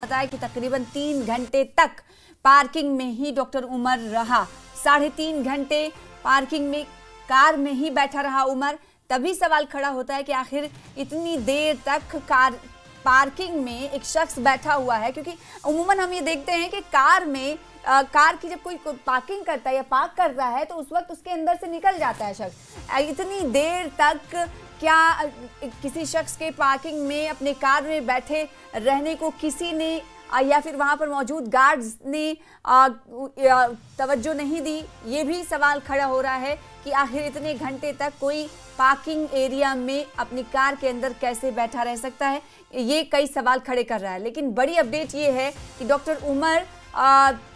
बताया कि तकरीबन 3 घंटे तक पार्किंग में ही डॉक्टर उमर रहा। 3.5 घंटे पार्किंग में कार में ही बैठा रहा उमर। तभी सवाल खड़ा होता है कि आखिर इतनी देर तक कार पार्किंग में एक शख्स बैठा हुआ है, क्योंकि उम्मूमन हम ये देखते हैं कि कार में कार की जब कोई पार्किंग करता है या पार्क करता है तो उस वक्त उसके अंदर से निकल जाता है शख्स। इतनी देर तक क्या किसी शख्स के पार्किंग में अपने कार में बैठे रहने को किसी ने या फिर वहां पर मौजूद गार्ड्स ने तवज्जो नहीं दी? ये भी सवाल खड़ा हो रहा है कि आखिर इतने घंटे तक कोई पार्किंग एरिया में अपनी कार के अंदर कैसे बैठा रह सकता है। ये कई सवाल खड़े कर रहा है। लेकिन बड़ी अपडेट ये है कि डॉक्टर उमर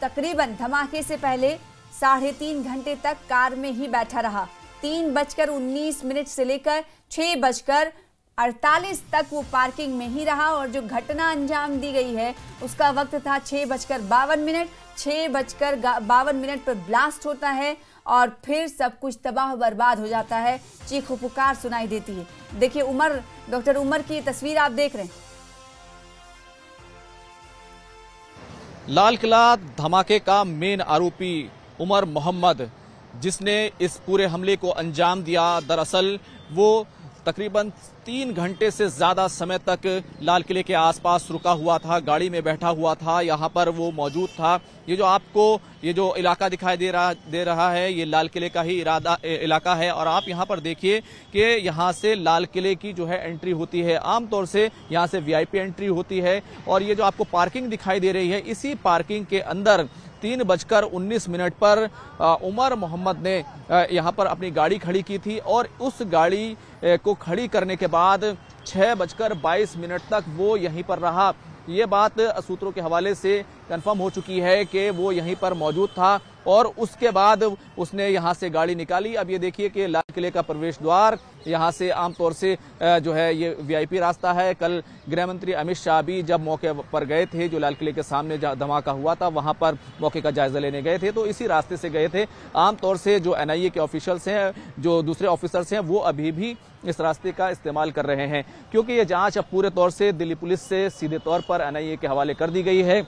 तकरीबन धमाके से पहले 3.5 घंटे तक कार में ही बैठा रहा। 3:19 से लेकर 6:48 तक वो पार्किंग में ही रहा और जो घटना अंजाम दी गई है उसका वक्त था 6:52। 6:52 पर ब्लास्ट होता है और फिर सब कुछ तबाह बर्बाद हो जाता है। चीखो पुकार सुनाई देती है। देखिए डॉक्टर उमर की तस्वीर आप देख रहे हैं। लाल किला धमाके का मेन आरोपी उमर मोहम्मद, जिसने इस पूरे हमले को अंजाम दिया, दरअसल वो तकरीबन 3 घंटे से ज्यादा समय तक लाल किले के आसपास रुका हुआ था, गाड़ी में बैठा हुआ था, यहाँ पर वो मौजूद था। ये जो आपको ये जो इलाका दिखाई दे रहा है ये लाल किले का ही इलाका है और आप यहाँ पर देखिए कि यहाँ से लाल किले की जो है एंट्री होती है। आमतौर से यहाँ से वीआईपी एंट्री होती है और ये जो आपको पार्किंग दिखाई दे रही है, इसी पार्किंग के अंदर 3:19 पर उमर मोहम्मद ने यहाँ पर अपनी गाड़ी खड़ी की थी और उस गाड़ी को खड़ी करने के बाद 6:22 तक वो यहीं पर रहा। ये बात सूत्रों के हवाले से कंफर्म हो चुकी है कि वो यहीं पर मौजूद था और उसके बाद उसने यहाँ से गाड़ी निकाली। अब ये देखिए कि लाल किले का प्रवेश द्वार यहाँ से आमतौर से जो है ये वीआईपी रास्ता है। कल गृह मंत्री अमित शाह भी जब मौके पर गए थे, जो लाल किले के सामने धमाका हुआ था वहां पर मौके का जायजा लेने गए थे, तो इसी रास्ते से गए थे। आमतौर से जो एनआईए के ऑफिशियल्स हैं, जो दूसरे ऑफिसर्स हैं, वो अभी भी इस रास्ते का इस्तेमाल कर रहे हैं, क्योंकि ये जांच अब पूरे तौर से दिल्ली पुलिस से सीधे तौर पर एनआईए के हवाले कर दी गई है।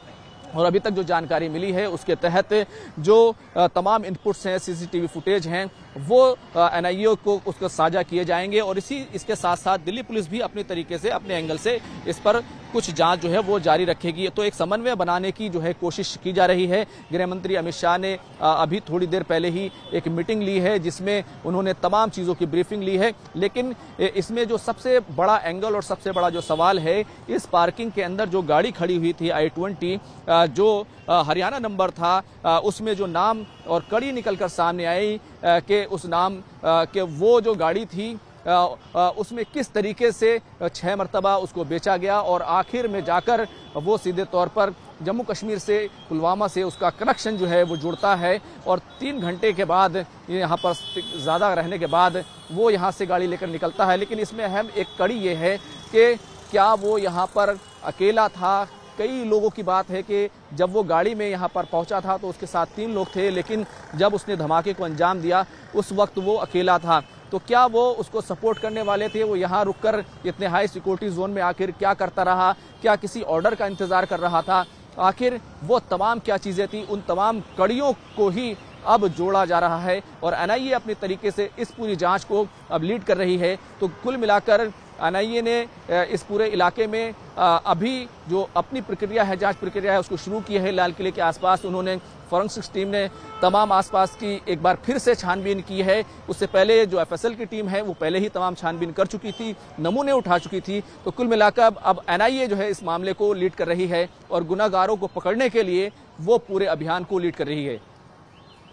और अभी तक जो जानकारी मिली है उसके तहत जो तमाम इनपुट्स हैं, सीसीटीवी फुटेज हैं, वो एनआईए को उसको साझा किए जाएंगे और इसके साथ साथ दिल्ली पुलिस भी अपने तरीके से, अपने एंगल से इस पर कुछ जांच जो है वो जारी रखेगी। तो एक समन्वय बनाने की जो है कोशिश की जा रही है। गृह मंत्री अमित शाह ने अभी थोड़ी देर पहले ही एक मीटिंग ली है जिसमें उन्होंने तमाम चीजों की ब्रीफिंग ली है। लेकिन इसमें जो सबसे बड़ा एंगल और सबसे बड़ा जो सवाल है, इस पार्किंग के अंदर जो गाड़ी खड़ी हुई थी i20 जो हरियाणा नंबर था, उसमें जो नाम और कड़ी निकलकर सामने आई कि उस नाम के वो जो गाड़ी थी उसमें किस तरीके से 6 मरतबा उसको बेचा गया और आखिर में जाकर वो सीधे तौर पर जम्मू कश्मीर से, पुलवामा से उसका कनेक्शन जो है वो जुड़ता है और 3 घंटे के बाद यहाँ पर ज़्यादा रहने के बाद वो यहाँ से गाड़ी लेकर निकलता है। लेकिन इसमें अहम एक कड़ी ये है कि क्या वो यहाँ पर अकेला था? कई लोगों की बात है कि जब वो गाड़ी में यहाँ पर पहुंचा था तो उसके साथ 3 लोग थे, लेकिन जब उसने धमाके को अंजाम दिया उस वक्त वो अकेला था। तो क्या वो उसको सपोर्ट करने वाले थे? वो यहाँ रुककर इतने हाई सिक्योरिटी जोन में आखिर क्या करता रहा? क्या किसी ऑर्डर का इंतजार कर रहा था? आखिर वो तमाम क्या चीजें थी? उन तमाम कड़ियों को ही अब जोड़ा जा रहा है और एनआईए अपने तरीके से इस पूरी जांच को अब लीड कर रही है। तो कुल मिलाकर एनआईए ने इस पूरे इलाके में अभी जो अपनी प्रक्रिया है, जांच प्रक्रिया है, उसको शुरू की है। लाल किले के आसपास उन्होंने फॉरेंसिक्स टीम ने तमाम आसपास की एक बार फिर से छानबीन की है। उससे पहले जो एफएसएल की टीम है वो पहले ही तमाम छानबीन कर चुकी थी, नमूने उठा चुकी थी। तो कुल मिलाकर अब एनआईए जो है इस मामले को लीड कर रही है और गुनाहगारों को पकड़ने के लिए वो पूरे अभियान को लीड कर रही है।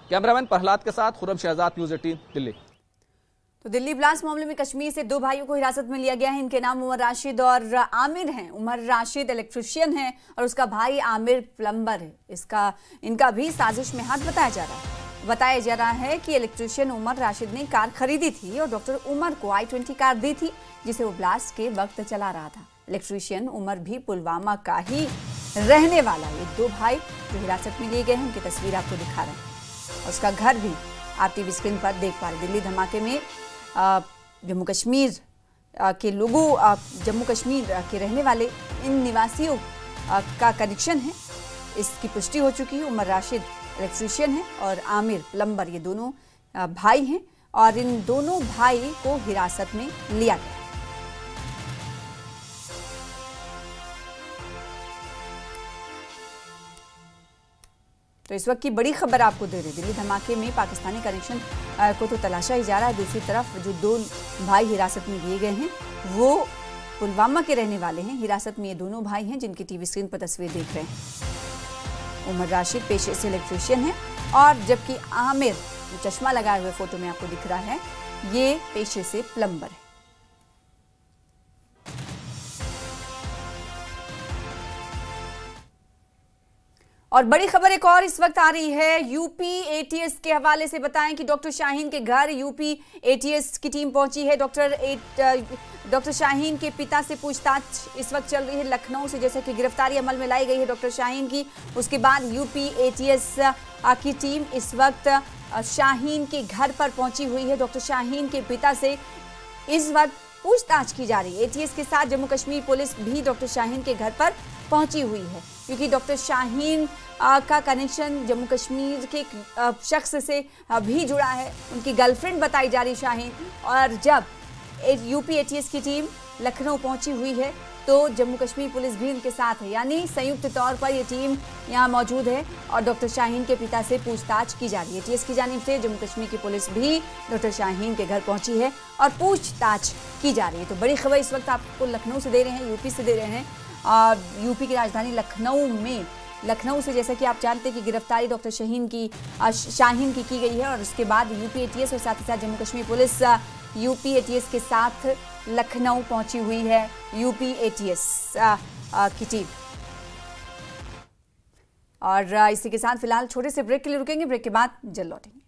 कैमरामैन प्रहलाद के साथ खुर्रम शहजाद, न्यूज़ 18 दिल्ली। तो दिल्ली ब्लास्ट मामले में कश्मीर से 2 भाइयों को हिरासत में लिया गया है। इनके नाम उमर राशिद और आमिर हैं। उमर राशिद इलेक्ट्रिशियन है और उसका भाई आमिर प्लम्बर है। इनका भी साजिश में हाथ बताया जा रहा है कि इलेक्ट्रिशियन उमर राशिद ने कार खरीदी थी और डॉक्टर उमर को i20 कार दी थी जिसे वो ब्लास्ट के वक्त चला रहा था। इलेक्ट्रिशियन उमर भी पुलवामा का ही रहने वाला। ये 2 भाई जो हिरासत में लिए गए हैं, उनकी तस्वीर आपको दिखा रहे हैं और उसका घर भी आप टीवी स्क्रीन पर देख पा रहे। दिल्ली धमाके में जम्मू कश्मीर के लोगों, जम्मू कश्मीर के रहने वाले इन निवासियों का कनेक्शन है, इसकी पुष्टि हो चुकी है। उमर राशिद इलेक्ट्रीशियन है और आमिर प्लम्बर, ये दोनों भाई हैं और इन दोनों भाई को हिरासत में लिया गया। तो इस वक्त की बड़ी खबर आपको दे रहे, दिल्ली धमाके में पाकिस्तानी कनेक्शन को तो तलाशा ही जा रहा है। दूसरी तरफ जो दो भाई हिरासत में लिए गए हैं वो पुलवामा के रहने वाले हैं। हिरासत में ये दोनों भाई हैं जिनकी टीवी स्क्रीन पर तस्वीर देख रहे हैं। उमर राशिद पेशे से इलेक्ट्रीशियन है और जबकि आमिर, जो चश्मा लगाए हुए फोटो में आपको दिख रहा है, ये पेशे से प्लम्बर है। और बड़ी खबर एक और इस वक्त आ रही है यूपी एटीएस के हवाले से। बताएं कि डॉक्टर शाहीन के घर यूपी एटीएस की टीम पहुंची है। डॉक्टर शाहीन के पिता से पूछताछ इस वक्त चल रही है लखनऊ से, जैसे कि गिरफ्तारी अमल में लाई गई है डॉक्टर शाहीन की। उसके बाद यूपी एटीएस की टीम इस वक्त शाहीन के घर पर पहुंची हुई है। डॉक्टर शाहीन के पिता से इस वक्त पूछताछ की जा रही है। एटीएस के साथ जम्मू कश्मीर पुलिस भी डॉक्टर शाहीन के घर पर पहुंची हुई है, क्योंकि डॉक्टर शाहीन का कनेक्शन जम्मू कश्मीर के शख्स से भी जुड़ा है। उनकी गर्लफ्रेंड बताई जा रही शाहीन। और जब यूपी एटीएस की टीम लखनऊ पहुंची हुई है तो जम्मू कश्मीर पुलिस भी उनके साथ है, यानी संयुक्त तौर पर ये टीम यहाँ मौजूद है और डॉक्टर शाहीन के पिता से पूछताछ की जा रही है। एटीएस की जानिब से जम्मू कश्मीर की पुलिस भी डॉक्टर शाहीन के घर पहुंची है और पूछताछ की जा रही है। तो बड़ी खबर इस वक्त आपको लखनऊ से दे रहे हैं, यूपी से दे रहे हैं। यूपी की राजधानी लखनऊ से जैसा कि आप जानते हैं कि गिरफ्तारी डॉक्टर शाहीन की गई है और उसके बाद यूपी एटीएस और साथ ही साथ Jammu Kashmir police UP ATS के साथ लखनऊ पहुंची हुई है यूपी एटीएस की टीम। और इसी के साथ फिलहाल छोटे से ब्रेक के लिए रुकेंगे, ब्रेक के बाद जल्द लौटेंगे।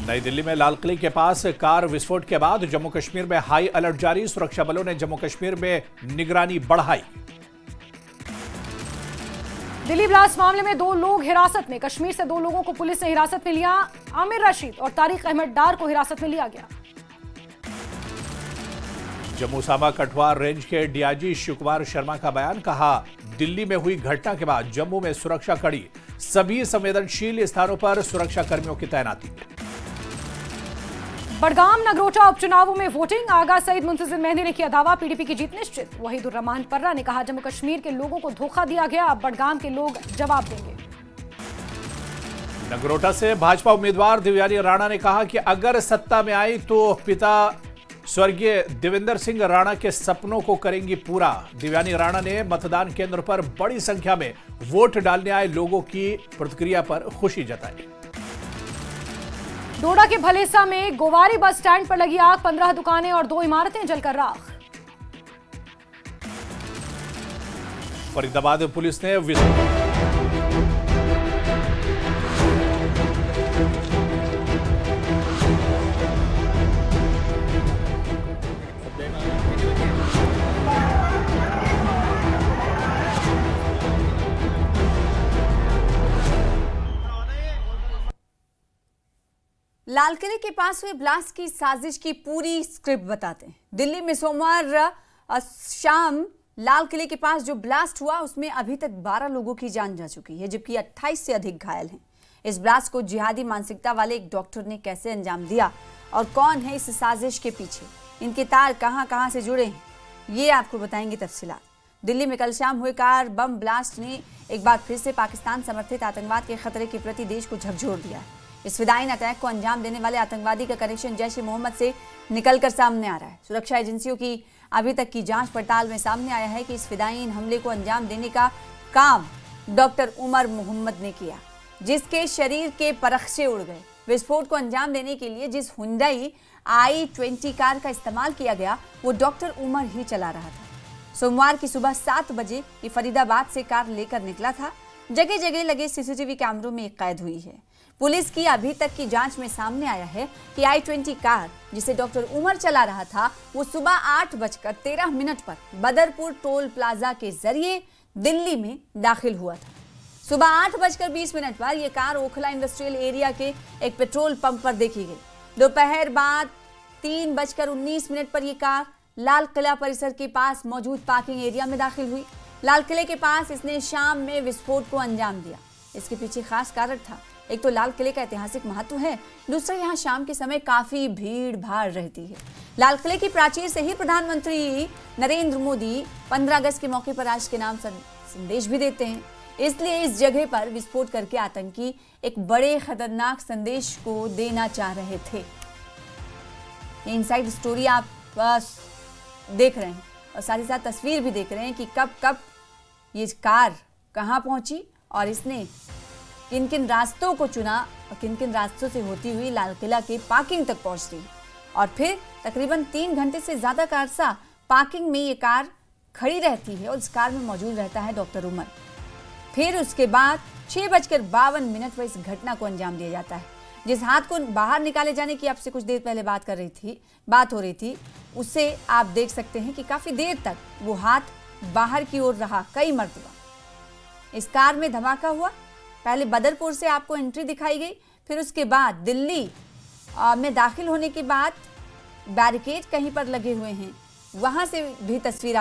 नई दिल्ली में लाल किले के पास कार विस्फोट के बाद जम्मू कश्मीर में हाई अलर्ट जारी। सुरक्षा बलों ने जम्मू कश्मीर में निगरानी बढ़ाई। दिल्ली ब्लास्ट मामले में 2 लोग हिरासत में। कश्मीर से 2 लोगों को पुलिस ने हिरासत में लिया। आमिर रशीद और तारिक अहमद डार को हिरासत में लिया गया। जम्मू साबा कठुआ रेंज के डीआईजी शिव कुमार शर्मा का बयान, कहा दिल्ली में हुई घटना के बाद जम्मू में सुरक्षा कड़ी, सभी संवेदनशील स्थानों पर सुरक्षा कर्मियों की तैनाती। बडगाम नगरोटा उपचुनावों में वोटिंग, आगा सईद मुंतजिर मेहंदी ने किया दावा, पीडीपी की जीत निश्चित। वहीदुर रहमान पर्रा ने कहा जम्मू कश्मीर के लोगों को धोखा दिया गया, अब बडगाम के लोग जवाब देंगे। नगरोटा से भाजपा उम्मीदवार दिव्यानी राणा ने कहा कि अगर सत्ता में आई तो पिता स्वर्गीय देवेंद्र सिंह राणा के सपनों को करेंगी पूरा। दिव्यानी राणा ने मतदान केंद्र पर बड़ी संख्या में वोट डालने आए लोगों की प्रतिक्रिया पर खुशी जताई। डोडा के भलेसा में गोवारी बस स्टैंड पर लगी आग, 15 दुकानें और 2 इमारतें जलकर राख। फरीदाबाद पुलिस ने लाल किले के पास हुए ब्लास्ट की साजिश की पूरी स्क्रिप्ट बताते हैं। दिल्ली में सोमवार शाम लाल किले के पास जो ब्लास्ट हुआ उसमें अभी तक 12 लोगों की जान जा चुकी है, जबकि 28 से अधिक घायल हैं। इस ब्लास्ट को जिहादी मानसिकता वाले एक डॉक्टर ने कैसे अंजाम दिया और कौन है इस साजिश के पीछे, इनके तार कहां से जुड़े हैं, ये आपको बताएंगे तफसीलात। दिल्ली में कल शाम हुए कार बम ब्लास्ट ने एक बार फिर से पाकिस्तान समर्थित आतंकवाद के खतरे के प्रति देश को झकझोर दिया है। इस फिदायीन अटैक को अंजाम देने वाले आतंकवादी का कनेक्शन जैश ए मोहम्मद से निकलकर सामने आ रहा है। सुरक्षा एजेंसियों की अभी तक की जांच पड़ताल में सामने आया है कि इस फिदायीन हमले को अंजाम देने का काम डॉक्टर उमर मोहम्मद ने किया, जिसके शरीर के परखचे उड़ गए। विस्फोट को अंजाम देने के लिए जिस हुंडई i20 कार का इस्तेमाल किया गया वो डॉक्टर उमर ही चला रहा था। सोमवार की सुबह 7 बजे ये फरीदाबाद से कार लेकर निकला था। जगह जगह लगे सीसीटीवी कैमरों में कैद हुई है। पुलिस की अभी तक की जांच में सामने आया है कि i20 कार जिसे डॉक्टर उमर चला रहा था वो सुबह 8:13 पर बदरपुर टोल प्लाजा के जरिए दिल्ली में दाखिल हुआ था। सुबह 8:20 पर यह कार ओखला इंडस्ट्रियल एरिया के एक पेट्रोल पंप पर देखी गई। दोपहर बाद 3:19 पर यह कार लाल किला परिसर के पास मौजूद पार्किंग एरिया में दाखिल हुई। लाल किले के पास इसने शाम में विस्फोट को अंजाम दिया। इसके पीछे खास कारण था। एक तो लाल किले का ऐतिहासिक महत्व है, दूसरा यहाँ शाम के समय काफी भीड़ भाड़ रहती है। लाल किले की प्राचीर से ही प्रधानमंत्री नरेंद्र मोदी 15 अगस्त के मौके पर राष्ट्र के नाम संदेश भी देते हैं। इसलिए इस जगह पर विस्फोट करके आतंकी एक बड़े खतरनाक संदेश को देना चाह रहे थे। इनसाइड स्टोरी आप बस देख रहे हैं और साथ ही साथ तस्वीर भी देख रहे हैं कि कब कब ये कार कहां पहुंची और इसने किन किन रास्तों को चुना और किन किन रास्तों से होती हुई लाल किला के पार्किंग तक पहुंचती है। और फिर तकरीबन 3 घंटे से ज्यादा का अरसा पार्किंग में ये कार खड़ी रहती है और इस कार में मौजूद रहता है डॉक्टर उमर। फिर उसके बाद 6:52 पर इस घटना को अंजाम दिया जाता है। जिस हाथ को बाहर निकाले जाने की आपसे कुछ देर पहले बात हो रही थी उससे आप देख सकते हैं कि काफी देर तक वो हाथ बाहर की ओर रहा। कई मरतबा इस कार में धमाका हुआ। पहले बदरपुर से आपको एंट्री दिखाई गई, फिर उसके बाद दिल्ली में दाखिल होने के बाद बैरिकेड कहीं पर लगे हुए हैं, वहां से भी तस्वीर